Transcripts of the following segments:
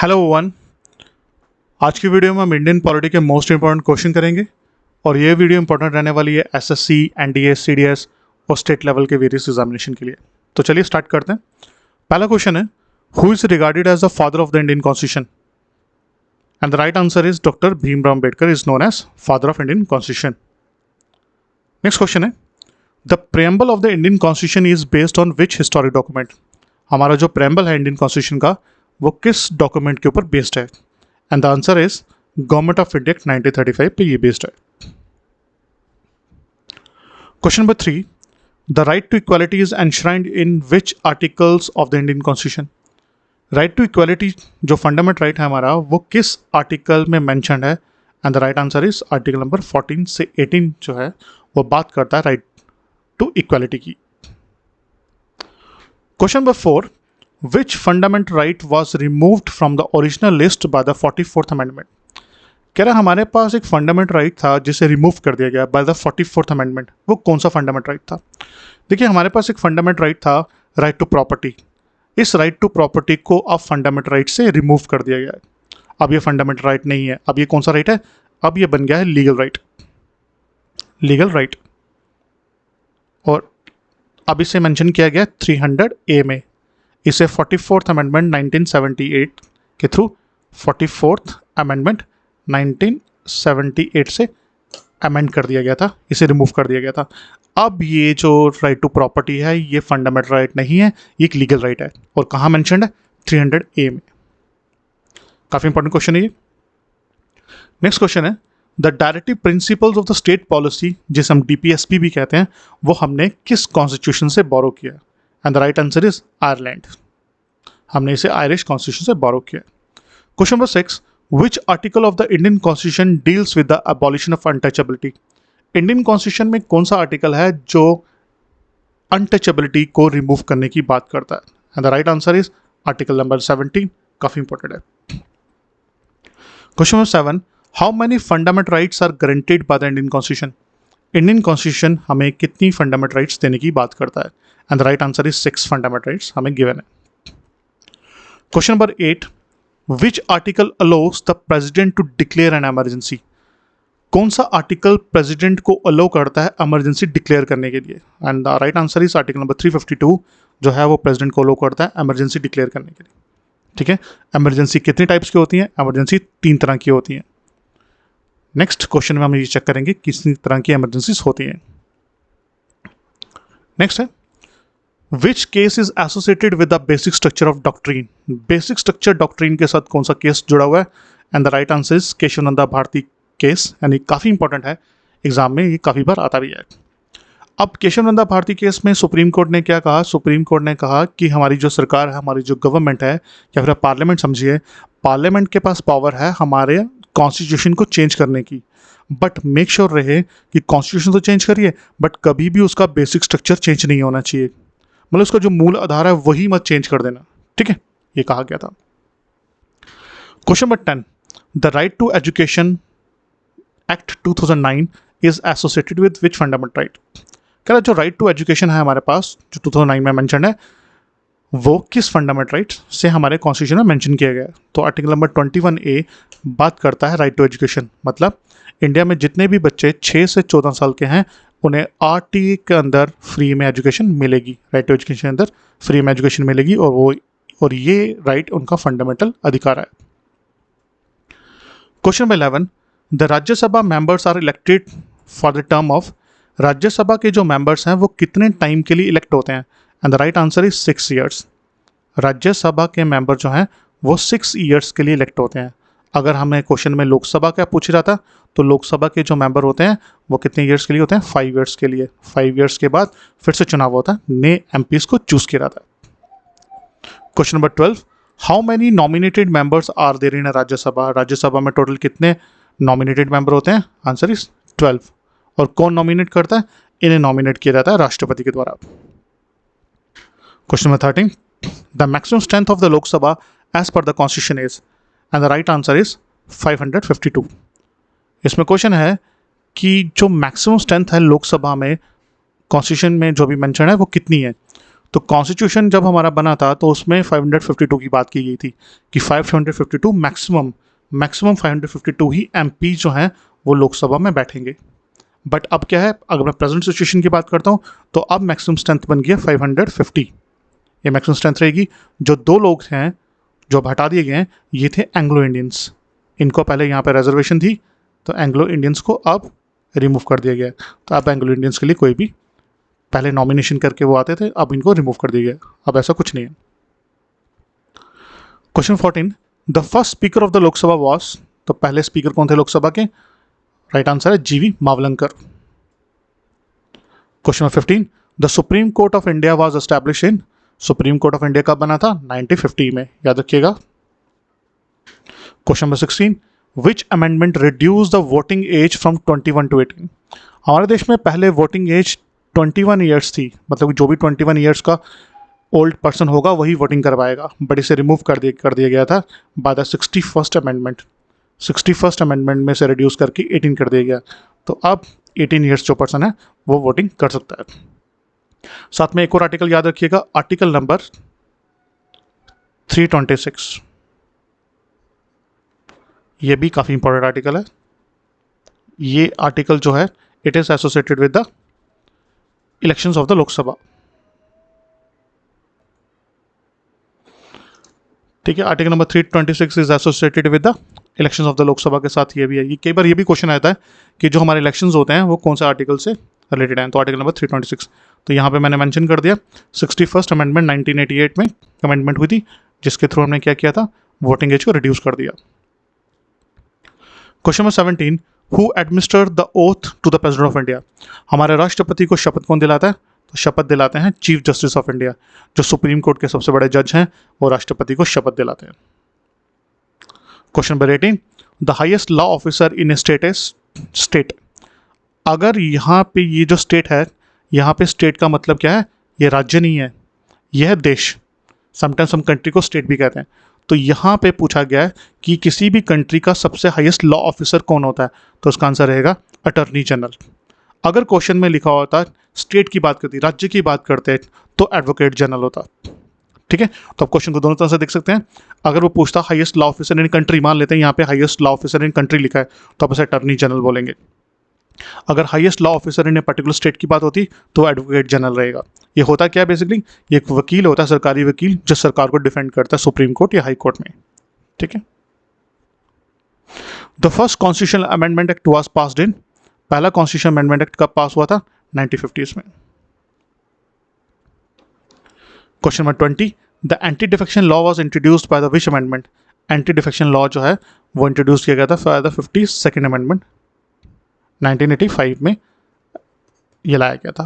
Hello one. आज की video में हम इंडियन पॉलिटी के मोस्ट इंपॉर्टेंट क्वेश्चन करेंगे और ये वीडियो इंपॉर्टेंट रहने वाली है एसएससी, एनडीए, सीडीएस और स्टेट लेवल के वेरियस एग्जामिनेशन के लिए। तो चलिए स्टार्ट करते हैं। पहला क्वेश्चन है, who is regarded as the father of the Indian constitution? And the right answer is doctor Bhimrao Ambedkar is known as father of Indian constitution. Next question है, the preamble of the Indian constitution is based on which historic document? हमारा जो preamble है Indian constitution का वो किस document के ऊपर based है? And the answer is government of India 1935 पे ये बेस्ड है। Question number 3, the right to equality is enshrined in which articles of the Indian constitution? Right to equality जो फंडामेंटल राइट है हमारा वो किस आर्टिकल में मेंशन्ड है? And the right answer is article number 14 से 18 जो है वो बात करता है राइट टू इक्वालिटी की। Question number 4, which fundamental right was removed from the original list by the 44th amendment? कह रहा हमारे पास एक फंडामेंटल राइट था जिसे रिमूव कर दिया गया बाय द 44th अमेंडमेंट। वो कौन सा फंडामेंटल राइट था? देखिए, हमारे पास एक फंडामेंटल राइट था राइट टू प्रॉपर्टी। इस राइट टू प्रॉपर्टी को अब फंडामेंटल राइट से रिमूव कर दिया गया है। अब ये फंडामेंटल राइट नहीं है। अब ये कौन सा राइट है? अब ये बन गया है लीगल राइट। Legal right. और अब इसे मेंशन किया गया 300A में। इसे 44th अमेंडमेंट 1978 के थ्रू 44th अमेंडमेंट 1978 से अमेंड कर दिया गया था, इसे रिमूव कर दिया गया था। अब ये जो राइट टू प्रॉपर्टी है ये फंडामेंटल राइट नहीं है, ये एक लीगल राइट है। और कहाँ मेंशन्ड है? 300A में। काफ़ी इंपॉर्टेंट क्वेश्चन है ये। नेक्स्ट क्वेश्चन है, the directive principles of the state policy, जिसे हम DPSP भी कहते हैं, वो हमने किस कॉन्स्टिट्यूशन से बोरो किया? And the right answer is Ireland. हमने इसे आयरिश कॉन्स्टिट्यूशन से बोरो किया। Question number 6, which article of the Indian constitution deals with the abolition of untouchability? Indian constitution में कौन सा आर्टिकल है जो अनटचेबिलिटी को रिमूव करने की बात करता है? And the right answer is article number 17। काफी इंपॉर्टेंट है। Question number 7, how many fundamental rights are guaranteed by the Indian constitution? Indian constitution हमें कितनी फंडामेंटल राइट्स देने की बात करता है? And the right answer is 6 fundamental rights हमें गिवन है। Question number 8, which article allows the president to declare an emergency? कौन सा आर्टिकल प्रेसिडेंट को अलाउ करता है इमरजेंसी डिक्लेयर करने के लिए? And the right answer is article number 352 जो है वो प्रेसिडेंट को अलाउ करता है इमरजेंसी डिक्लेयर करने के लिए। ठीक है, इमरजेंसी कितनी टाइप्स की होती हैं? इमरजेंसी 3 तरह की होती हैं। नेक्स्ट क्वेश्चन में हम ये चेक करेंगे कितनी तरह की इमरजेंसीज होती हैं। नेक्स्ट है, which case is associated with the basic structure of doctrine? Basic structure doctrine के साथ कौन सा केस जुड़ा हुआ है? And the right answer is Kesavananda Bharati case. यानी काफ़ी इंपॉर्टेंट है, एग्जाम में ये काफ़ी बार आता भी है। अब केशवानंद भारती केस में सुप्रीम कोर्ट ने क्या कहा? सुप्रीम कोर्ट ने कहा कि हमारी जो सरकार है, हमारी जो गवर्नमेंट है या फिर पार्लियामेंट समझिए, पार्लियामेंट के पास पावर है हमारे कॉन्स्टिट्यूशन को चेंज करने की, बट मेक श्योर रहे कि कॉन्स्टिट्यूशन तो चेंज करिए बट कभी भी उसका बेसिक स्ट्रक्चर चेंज नहीं होना चाहिए। मतलब उसका जो मूल आधार है वही मत चेंज कर देना। ठीक है, ये कहा गया था। Question number 10, the right to education act 2009 is associated with which fundamental right? कह रहा जो राइट टू एजुकेशन है हमारे पास जो 2009 में मेंशन है वो किस फंडामेंटल राइट से हमारे कॉन्स्टिट्यूशन में मेंशन किया गया है? तो आर्टिकल नंबर 21A बात करता है राइट टू एजुकेशन। मतलब इंडिया में जितने भी बच्चे 6 से 14 साल के हैं उन्हें RT के अंदर फ्री में एजुकेशन मिलेगी। राइट टू एजुकेशन के अंदर फ्री में एजुकेशन मिलेगी और ये राइट उनका फंडामेंटल अधिकार है। Question number 11, the Rajya Sabha members are elected for the term of? Rajya Sabha के जो मेंबर्स हैं वो कितने टाइम के लिए इलेक्ट होते हैं? And the right answer is 6 years. Rajya Sabha के मेंबर जो हैं वो 6 ईयर्स के लिए इलेक्ट होते हैं। अगर हमें क्वेश्चन में लोकसभा का पूछ रहा था तो लोकसभा के जो मेंबर होते हैं वो कितने ईयर्स के लिए होते हैं? 5 ईयर्स के लिए। 5 ईयर्स के बाद फिर से चुनाव होता है, नए MPs को चूज किया जाता है। Question number 12, how many nominated members are there in Rajya Sabha? Rajya Sabha में टोटल कितने नॉमिनेटेड मेंबर होते हैं? Answer is 12। और कौन नॉमिनेट करता है? इन्हें नॉमिनेट किया जाता है राष्ट्रपति के द्वारा। Question number 13, the maximum strength of the Lok Sabha as per the constitution is? And the right answer is 552। इसमें क्वेश्चन है कि जो मैक्सिमम स्ट्रेंथ है लोकसभा में कॉन्स्टिट्यूशन में जो भी मेंशन है वो कितनी है? तो कॉन्स्टिट्यूशन जब हमारा बना था तो उसमें 552 की बात की गई थी कि 552 मैक्सिमम 552 ही एमपी जो हैं वो लोकसभा में बैठेंगे। बट अब क्या है, अगर मैं प्रेजेंट सिचुएशन की बात करता हूँ तो अब मैक्सिमम स्ट्रेंथ बन गया 550। ये मैक्सिमम स्ट्रेंथ रहेगी। जो दो लोग हैं जो अब हटा दिए गए हैं ये थे एंग्लो इंडियंस, इनको पहले यहाँ पे रिजर्वेशन थी तो एंग्लो इंडियंस को अब रिमूव कर दिया गया है। तो अब एंग्लो इंडियंस के लिए कोई भी पहले नॉमिनेशन करके वो आते थे, अब इनको रिमूव कर दिया गया, अब ऐसा कुछ नहीं है। Question 14, the first speaker of the Lok Sabha was, तो पहले स्पीकर कौन थे लोकसभा के? राइट आंसर है GV Mavalankar. Question 15, the supreme court of India was establish in, supreme court of India कब बना था? 1950 में, याद रखिएगा। Question number 16, which amendment reduce the voting age from 21 to 18? हमारे देश में पहले वोटिंग एज 21 ईयर्स थी, मतलब जो भी 21 ईयर्स का ओल्ड पर्सन होगा वही वोटिंग करवाएगा, बट इसे रिमूव कर दिया गया था by the 61st amendment. 61st amendment में से रिड्यूस करके 18 कर दिया गया, तो अब 18 ईयर्स जो पर्सन है वो वोटिंग कर सकता है। साथ में एक और आर्टिकल याद रखिएगा, आर्टिकल नंबर 326, ये भी काफ़ी इंपॉर्टेंट आर्टिकल है। ये आर्टिकल जो है it is associated with the elections of the Lok Sabha. ठीक है, article number 326 is associated with the elections of the Lok Sabha के साथ ये भी है। ये कई बार ये भी क्वेश्चन आता है कि जो हमारे इलेक्शंस होते हैं वो कौन सा आर्टिकल से रिलेटेड हैं, तो आर्टिकल नंबर 326, तो यहाँ पे मैंने मेंशन कर दिया 61st अमेंडमेंट 1988 में अमेंडमेंट हुई थी, जिसके थ्रू हमने क्या किया था, वोटिंग एज को रिड्यूस कर दिया। Question number 17, who administered the oath to the president of India? हमारे राष्ट्रपति को शपथ कौन दिलाता है? तो शपथ दिलाते हैं चीफ जस्टिस ऑफ इंडिया, जो सुप्रीम कोर्ट के सबसे बड़े जज हैं वो राष्ट्रपति को शपथ दिलाते हैं। Question number 18, the highest law officer in A state is state. अगर यहाँ पे ये जो स्टेट है, यहाँ पे स्टेट का मतलब क्या है, ये राज्य नहीं है, यह है देश। समटाइम्स हम कंट्री को स्टेट भी कहते हैं। तो यहाँ पे पूछा गया है कि किसी भी कंट्री का सबसे हाईएस्ट लॉ ऑफिसर कौन होता है, तो उसका आंसर रहेगा अटॉर्नी जनरल। अगर क्वेश्चन में लिखा होता स्टेट की बात करती, राज्य की बात करते, तो एडवोकेट जनरल होता। ठीक है, तो आप क्वेश्चन को दोनों तरह से देख सकते हैं। अगर वो पूछता highest law officer in country, मान लेते हैं यहाँ पे highest law officer in country लिखा है, तो आप उसे अटॉर्नी जनरल बोलेंगे। अगर highest law officer in a particular state की बात होती तो एडवोकेट जनरल रहेगा। ये होता क्या है बेसिकली, ये एक वकील होता है, सरकारी वकील, जो सरकार को डिफेंड करता है सुप्रीम कोर्ट या हाई कोर्ट में। ठीक है, the first constitutional amendment act was passed in, पहला कॉन्स्टिट्यूशन अमेंडमेंट एक्ट कब पास हुआ था? 1950s में। Question number 20, the anti defection law was introduced by the which amendment? Anti defection law जो है वो इंट्रोड्यूस किया गया था बाय द 52nd अमेंडमेंट, 1985 में ये लाया गया था।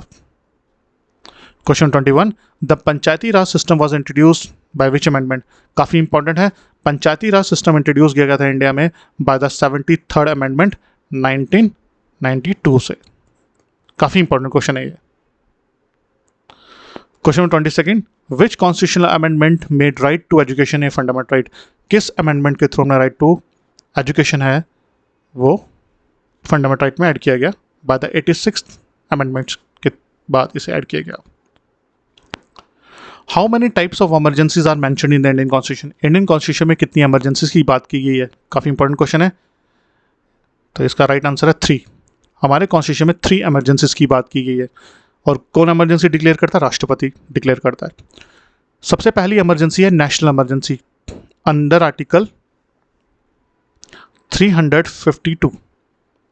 Question 21, the Panchayati Raj system was introduced by which amendment? काफ़ी इंपॉर्टेंट है, पंचायती राज सिस्टम इंट्रोड्यूस किया गया था इंडिया में बाय द 73rd अमेंडमेंट 1992 से। काफ़ी इंपॉर्टेंट क्वेश्चन है ये। Question 22, which constitutional amendment made right to education a fundamental right? किस अमेंडमेंट के थ्रू हमने राइट टू एजुकेशन है वो फंडामेंटल राइट में ऐड किया गया? बाय द 86th अमेंडमेंट के बाद इसे ऐड किया गया। How many types of emergencies are mentioned in the Indian constitution? Indian constitution में कितनी इमरजेंसीज की बात की गई है? काफ़ी इंपॉर्टेंट क्वेश्चन है, तो इसका राइट आंसर है 3। हमारे कॉन्स्टिट्यूशन में 3 इमरजेंसीज की बात की गई है। और कौन इमरजेंसी डिक्लेयर करता है? राष्ट्रपति डिक्लेयर करता है। सबसे पहली इमरजेंसी है national emergency, under article 352।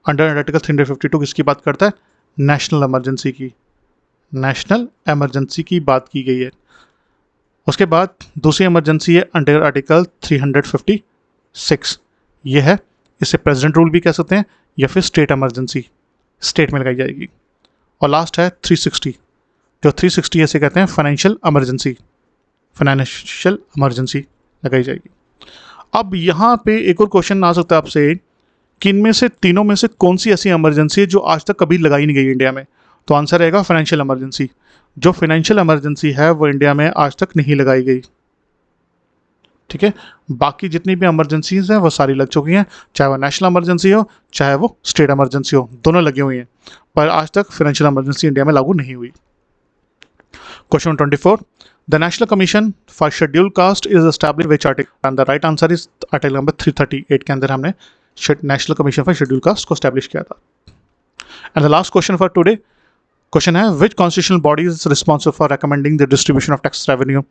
Under article 352 किसकी बात करता है? नेशनल इमरजेंसी की, नेशनल इमरजेंसी की बात की गई है। उसके बाद दूसरी इमरजेंसी है अंडर आर्टिकल 356, ये है, इसे प्रेसिडेंट रूल भी कह सकते हैं या फिर स्टेट इमरजेंसी, स्टेट में लगाई जाएगी। और लास्ट है 360, जो 360 ऐसे कहते हैं फाइनेंशियल इमरजेंसी, फाइनेंशियल इमरजेंसी लगाई जाएगी। अब यहाँ पे एक और क्वेश्चन आ सकता है आपसे कि इनमें से तीनों में से कौन सी ऐसी इमरजेंसी है जो आज तक कभी लगाई नहीं गई इंडिया में? तो आंसर रहेगा फाइनेंशियल इमरजेंसी। जो फाइनेंशियल इमरजेंसी है वो इंडिया में आज तक नहीं लगाई गई। ठीक है, बाकी जितनी भी इमरजेंसीज हैं वो सारी लग चुकी हैं, चाहे वो नेशनल इमरजेंसी हो चाहे वो स्टेट इमरजेंसी हो, दोनों लगी हुई हैं, पर आज तक फाइनेंशियल इमरजेंसी इंडिया में लागू नहीं हुई। Question 24. The National Commission for Scheduled Caste is established which article? And the right answer is article number 338 के अंदर हमने national commission for scheduled caste को स्टैब्लिश किया था. And the last question for today question है which constitutional body is responsible for recommending the distribution of tax revenue.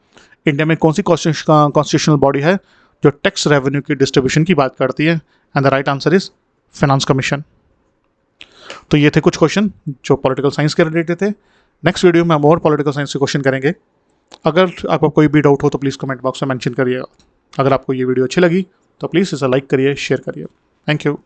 India में कौन सी constitutional body है जो टैक्स रेवेन्यू की डिस्ट्रीब्यूशन की बात करती है? And the right answer is finance commission. तो ये थे कुछ क्वेश्चन जो पॉलिटिकल साइंस के रिलेटेड थे. नेक्स्ट वीडियो में हम और पॉलिटिकल साइंस के क्वेश्चन करेंगे. अगर आपको कोई भी डाउट हो तो प्लीज़ कमेंट बॉक्स में मेंशन करिएगा. अगर आपको ये वीडियो अच्छी लगी तो प्लीज़ इसे लाइक करिए, शेयर करिए. Thank you.